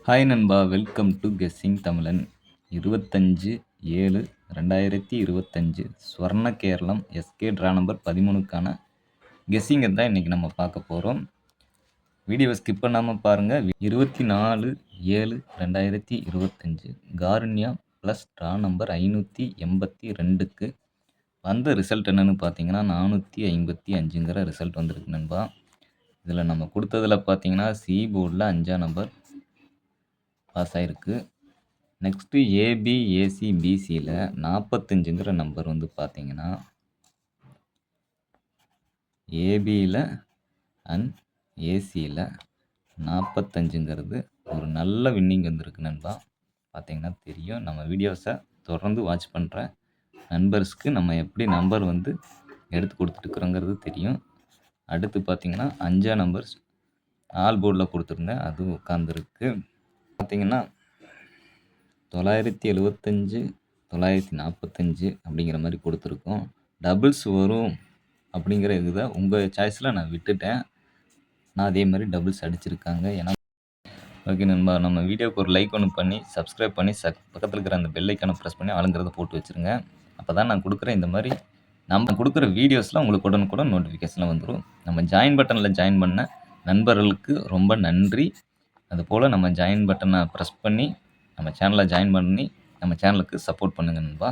Hi நண்பா! Welcome to guessing தமிழன். 25/7/2025 ஸ்வர்ண Keralam SK draw number 13க்கான கெஸ்ஸிங்க தான் இன்னைக்கு நம்ம பார்க்க போறோம். வீடியோவை ஸ்கிப் பண்ணாம பாருங்க. 24/7/2025 காருண்யா ப்ளஸ் ட்ரா நம்பர் 582க்கு வந்த ரிசல்ட் என்னன்னு பார்த்தீங்கன்னா, 455ங்கிற ரிசல்ட் வந்திருக்கு நண்பா. இதில நம்ம குடுத்ததில பார்த்தீங்கன்னா, சி போர்ட்ல 5ஆம் நம்பர் பாஸ் ஆயிருக்கு. நெக்ஸ்ட்டு ஏபி, ஏசி, பிசியில் 45ங்கிற நம்பர் வந்து பார்த்தீங்கன்னா, ஏபியில் அண்ட் ஏசியில் 45ங்கிறது ஒரு நல்ல வின்னிங் வந்திருக்கு நண்பா. பார்த்தீங்கன்னா தெரியும். நம்ம வீடியோஸை தொடர்ந்து வாட்ச் பண்ணுற நண்பர்ஸ்க்கு நம்ம எப்படி நம்பர் வந்து எடுத்து கொடுத்துட்டுருக்குறோங்கிறது தெரியும். அடுத்து பார்த்தீங்கன்னா 5ஆம் நம்பர் ஆல் போர்டில் கொடுத்துருந்தேன். அதுவும் உட்காந்துருக்கு. பார்த்தீங்கன்னா 975, 945 அப்படிங்கிற மாதிரி கொடுத்துருக்கோம். டபுள்ஸ் வரும் அப்படிங்கிற இதை உங்கள் சாய்ஸில் நான் விட்டுட்டேன். நான் அதே மாதிரி டபுள்ஸ் அடிச்சிருக்காங்க. ஏன்னா ஓகே நண்பா, நம்ம வீடியோவுக்கு ஒரு லைக் ஒன்று பண்ணி சப்ஸ்கிரைப் பண்ணி பக்கத்தில் இருக்கிற அந்த பெல் ஐக்கானை ப்ரெஸ் பண்ணி ஆளுங்கிறத போட்டு வச்சுருங்க. அப்போ தான் நான் கொடுக்குற இந்த மாதிரி நம்ம கொடுக்குற வீடியோஸ்லாம் உங்களுக்கு உடனுக்குடன் நோட்டிஃபிகேஷனில் வந்துடும். நம்ம ஜாயின் பட்டனில் ஜாயின் பண்ண நண்பர்களுக்கு ரொம்ப நன்றி. அதுபோல் நம்ம ஜாயின் பட்டனை ப்ரெஸ் பண்ணி நம்ம சேனலை ஜாயின் பண்ணி நம்ம சேனலுக்கு சப்போர்ட் பண்ணுங்கள் நண்பா.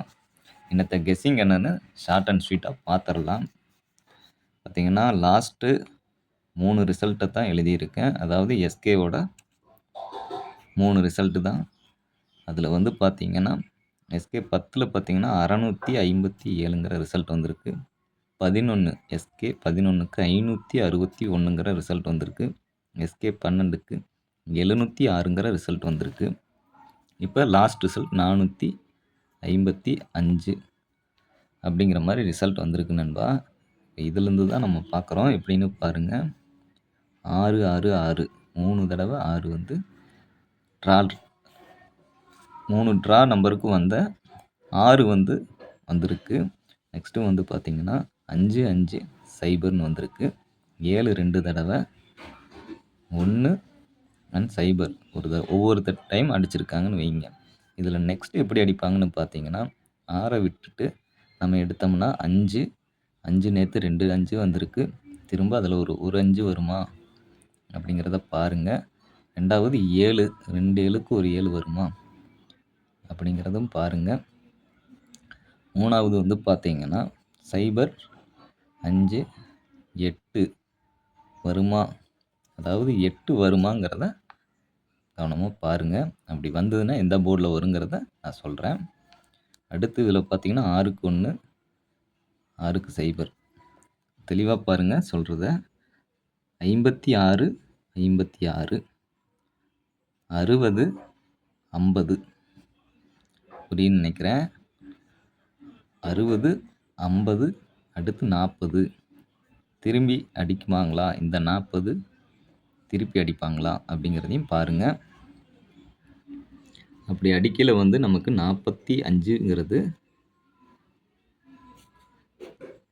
இன்னத்த கெஸ்ஸிங் என்னென்னு ஷார்ட் அண்ட் ஸ்வீட்டாக பார்த்துடலாம். பார்த்திங்கன்னா லாஸ்ட்டு 3 ரிசல்ட்டை தான் எழுதியிருக்கேன். அதாவது எஸ்கேவோட 3 ரிசல்ட்டு தான். அதில் வந்து பார்த்திங்கன்னா எஸ்கே 10ல் பார்த்திங்கன்னா 657ங்கிற ரிசல்ட் வந்திருக்கு. 11 எஸ்கே 11க்கு 561ங்கிற ரிசல்ட் வந்திருக்கு. எஸ்கே 12க்கு 706ங்கிற ரிசல்ட் வந்திருக்கு. இப்போ லாஸ்ட் ரிசல்ட் 455 அப்படிங்கிற மாதிரி ரிசல்ட் வந்திருக்கு நண்பா. இதுலேருந்து தான் நம்ம பார்க்குறோம். எப்படின்னு பாருங்கள். 666 3 தடவை 6 வந்து ட்ரா 3 ட்ரா நம்பருக்கு வந்த 6 வந்து வந்திருக்கு. நெக்ஸ்ட்டு வந்து பார்த்திங்கன்னா 55 வந்திருக்கு. 7 2 தடவை 1 அண்ட் 0 ஒவ்வொரு டைம் அடிச்சிருக்காங்கன்னு வைங்க. இதில் நெக்ஸ்ட்டு எப்படி அடிப்பாங்கன்னு பார்த்தீங்கன்னா, 6 விட்டுட்டு நம்ம எடுத்தோம்னா 5 நேற்று 2 5 வந்திருக்கு. திரும்ப அதில் ஒரு 5 வருமா அப்படிங்கிறத பாருங்கள். ரெண்டாவது 7 2 7க்கு ஒரு 7 வருமா அப்படிங்கிறதும் பாருங்கள். மூணாவது வந்து பார்த்தீங்கன்னா 0 5 8 வருமா, அதாவது 8 வருமாங்கிறத கவனமாக பாருங்கள். அப்படி வந்ததுன்னா எந்த போர்டில் வருங்கிறத நான் சொல்கிறேன். அடுத்து இதில் பார்த்தீங்கன்னா 6க்கு 1 6க்கு 0 தெளிவாக பாருங்கள் சொல்கிறத. 56 56 60 50 புரியுன்னு நினைக்கிறேன். 60 50 அடுத்து 40 திரும்பி அடிக்குமாங்களா, இந்த 40 திருப்பி அடிப்பாங்களா அப்படிங்கிறதையும் பாருங்கள். அப்படி அடிக்கல வந்து நமக்கு 45ங்கிறது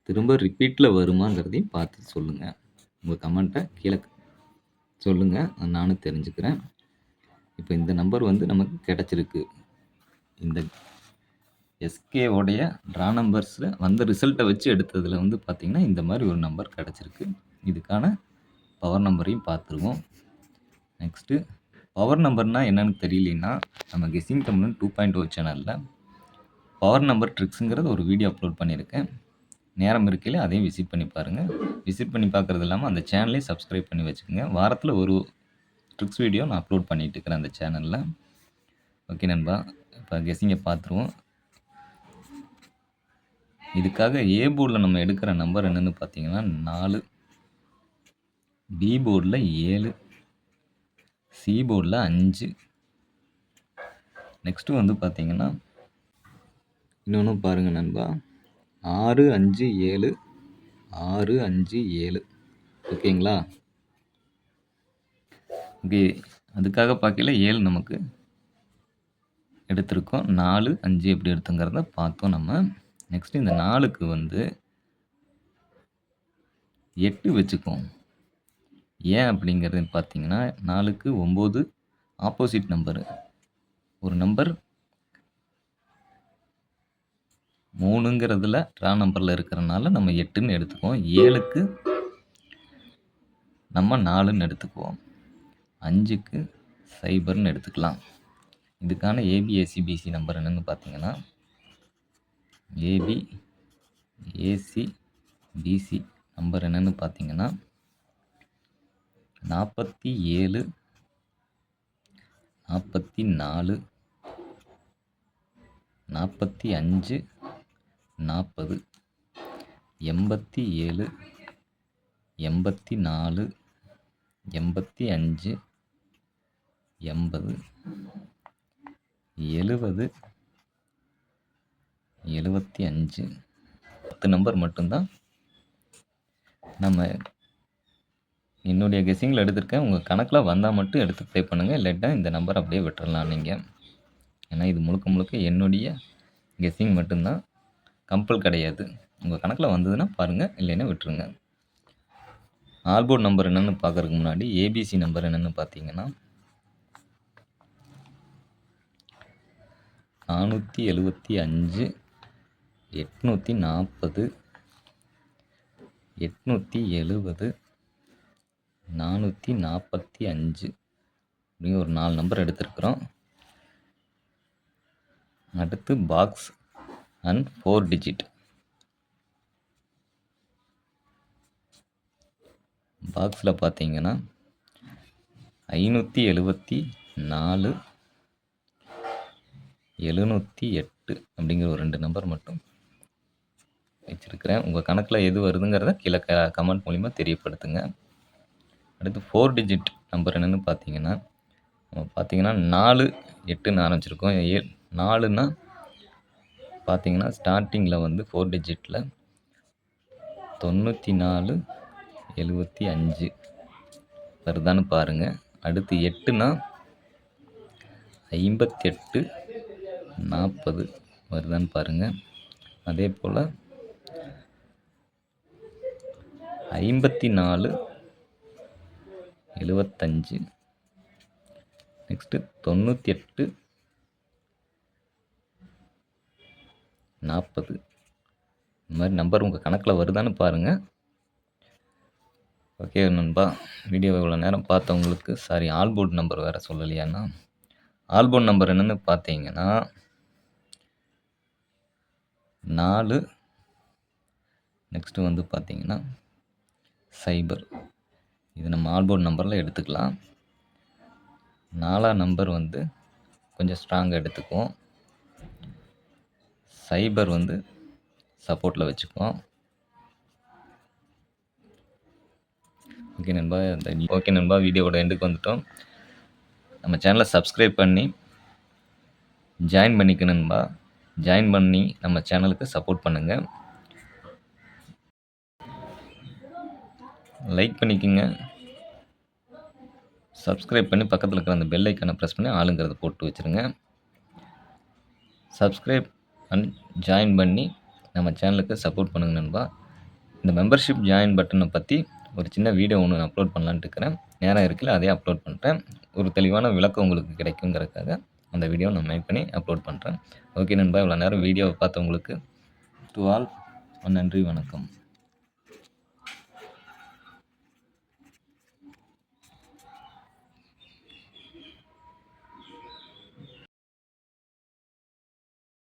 திரும்ப ரிப்பீட்டில் வருமாங்கிறதையும் பார்த்து சொல்லுங்கள். உங்கள் கமெண்ட்டை கீழே சொல்லுங்கள், நானும் தெரிஞ்சுக்கிறேன். இப்போ இந்த நம்பர் வந்து நமக்கு கிடச்சிருக்கு. இந்த எஸ்கேவோடைய ட்ரா நம்பர்ஸில் வந்த ரிசல்ட்டை வச்சு எடுத்ததில் வந்து பார்த்திங்கன்னா இந்த மாதிரி ஒரு நம்பர் கிடச்சிருக்கு. இதுக்கான பவர் நம்பரையும் பார்த்துருவோம். நெக்ஸ்ட்டு பவர் நம்பர்னால் என்னென்னு தெரியலனா, நம்ம கெஸ்ஸிங் தமிழன் 2.0 சேனலில் பவர் நம்பர் ட்ரிக்ஸுங்கிறது ஒரு வீடியோ அப்லோட் பண்ணியிருக்கேன். நேரம் இருக்கையில் அதையும் விசிட் பண்ணி பாருங்கள். விசிட் பண்ணி பார்க்குறது இல்லாமல் அந்த சேனலையும் சப்ஸ்கிரைப் பண்ணி வச்சுக்கோங்க. வாரத்தில் ஒரு ட்ரிக்ஸ் வீடியோ நான் அப்லோட் பண்ணிகிட்டு இருக்கிறேன் அந்த சேனலில். ஓகே நண்பா, இப்போ கெஸ்ஸிங்கை பார்த்துருவோம். இதுக்காக ஏ போர்டில் நம்ம எடுக்கிற நம்பர் என்னென்னு பார்த்தீங்கன்னா 4, பி போர்டில் 7, சி போர்டில் 5. நெக்ஸ்ட்டு வந்து பார்த்தீங்கன்னா இன்னொன்று பாருங்கள் நண்பா, 6 5 7 6 5 7 ஓகேங்களா. ஓகே, அதுக்காக பார்க்கல 7 நமக்கு எடுத்திருக்கோம். 4 5 எப்படி எடுத்துங்கிறத பார்த்தோம் நம்ம. நெக்ஸ்ட்டு இந்த 4க்கு வந்து 8 வச்சுக்கோம். ஏன் அப்படிங்கிறது பார்த்தீங்கன்னா 4க்கு 9 ஆப்போசிட் நம்பரு. ஒரு நம்பர் 3ங்கிறதுல ட்ரா நம்பர்ல இருக்கிறனால நம்ம 8ன்னு எடுத்துக்குவோம். 7க்கு நம்ம 4ன்னு எடுத்துக்குவோம். 5க்கு 0ன்னு எடுத்துக்கலாம். இதுக்கான ஏபி, ஏசி, பிசி நம்பர் என்னன்னு பார்த்தீங்கன்னா, ஏபி, ஏசி, பிசி நம்பர் என்னன்னு பார்த்தீங்கன்னா 47, 44, 45, 40, 87, 84, 85, 80, 70, 75. 10 நம்பர் மட்டும்தான் நம்ம என்னுடைய கெஸ்ஸிங்கில் எடுத்திருக்கேன். உங்கள் கணக்கில் வந்தால் மட்டும் எடுத்து ப்ளே பண்ணுங்கள். இல்லாட்டா இந்த நம்பர் அப்படியே விட்டுறலாம் நீங்கள். ஏன்னா இது முழுக்க முழுக்க என்னுடைய கெஸ்ஸிங் மட்டும்தான், கம்பல் கிடையாது. உங்கள் கணக்கில் வந்ததுன்னா பாருங்கள், இல்லைன்னா விட்டுருங்க. ஆல்போர்ட் நம்பர் என்னென்னு பார்க்கறதுக்கு முன்னாடி ஏபிசி நம்பர் என்னென்னு பார்த்தீங்கன்னா 475, 840, 870, 445 அப்படின்னு ஒரு 4 நம்பர் எடுத்திருக்கிறோம். அடுத்து பாக்ஸ் அண்ட் 4 டிஜிட். பாக்ஸில் பார்த்தீங்கன்னா 574, 708 அப்படிங்கிற ஒரு 2 நம்பர் மட்டும் வச்சுருக்கிறேன். உங்கள் கணக்கில் எது வருதுங்கிறத கீழே கமெண்ட் மூலிமா தெரியப்படுத்துங்க. அடுத்து 4 டிஜிட் நம்பர் என்னென்னு பார்த்தீங்கன்னா 4, 8ன்னு ஆரம்பிச்சிருக்கோம். 4ன்னா பார்த்தீங்கன்னா ஸ்டார்டிங்கில் வந்து 4 டிஜிட்டில் 94, 75 வருதான்னு பாருங்கள். அடுத்து 8ன்னா 58, 40 வருதான்னு பாருங்கள். அதே போல் 54, 75, நெக்ஸ்ட்டு 98, 40 இந்த மாதிரி நம்பர் உங்கள் கணக்கில் வருதான்னு பாருங்கள். ஓகே நண்பா, வீடியோவை இவ்வளோ நேரம் பார்த்தவங்களுக்கு சாரி, ஆல்போர்ட் நம்பர் வேறு சொல்லலையாண்ணா. ஆல்போர்ட் நம்பர் என்னென்னு பார்த்தீங்கன்னா 4, நெக்ஸ்ட்டு வந்து பார்த்தீங்கன்னா 0. இது நம்ம ஆல்போர்ட் நம்பரில் எடுத்துக்கலாம். 4ஆம் நம்பர் வந்து கொஞ்சம் ஸ்ட்ராங்காக எடுத்துக்குவோம். 0 வந்து சப்போர்ட்டில் வச்சுக்குவோம். ஓகே நண்பா, வீடியோவோட எண்டுக்கு வந்துட்டோம். நம்ம சேனலை சப்ஸ்கிரைப் பண்ணி ஜாயின் பண்ணிக்க நண்பா. ஜாயின் பண்ணி நம்ம சேனலுக்கு சப்போர்ட் பண்ணுங்கள். லைக் பண்ணிக்கோங்க. சப்ஸ்கிரைப் பண்ணி பக்கத்தில் இருக்கிற அந்த பெல் ஐக்கானை ப்ரெஸ் பண்ணி ஆளுங்கிறத போட்டு வச்சுருங்க. சப்ஸ்கிரைப் அண்ட் ஜாயின் பண்ணி நம்ம சேனலுக்கு சப்போர்ட் பண்ணுங்கள் நண்பா. இந்த மெம்பர்ஷிப் ஜாயின் பட்டனை பற்றி ஒரு சின்ன வீடியோ ஒன்று நான் அப்லோட் பண்ணலான்ட்டு இருக்கிறேன். நேரம் இருக்குல்ல, அதே அப்லோட் பண்ணுறேன். ஒரு தெளிவான விளக்கம் உங்களுக்கு கிடைக்குங்கிறதுக்காக அந்த வீடியோ நான் மேக் பண்ணி அப்லோட் பண்ணுறேன். ஓகே நண்பா, இவ்வளோ நேரம் வீடியோவை பார்த்தவங்களுக்கு டு ஆல் நன்றி, வணக்கம்.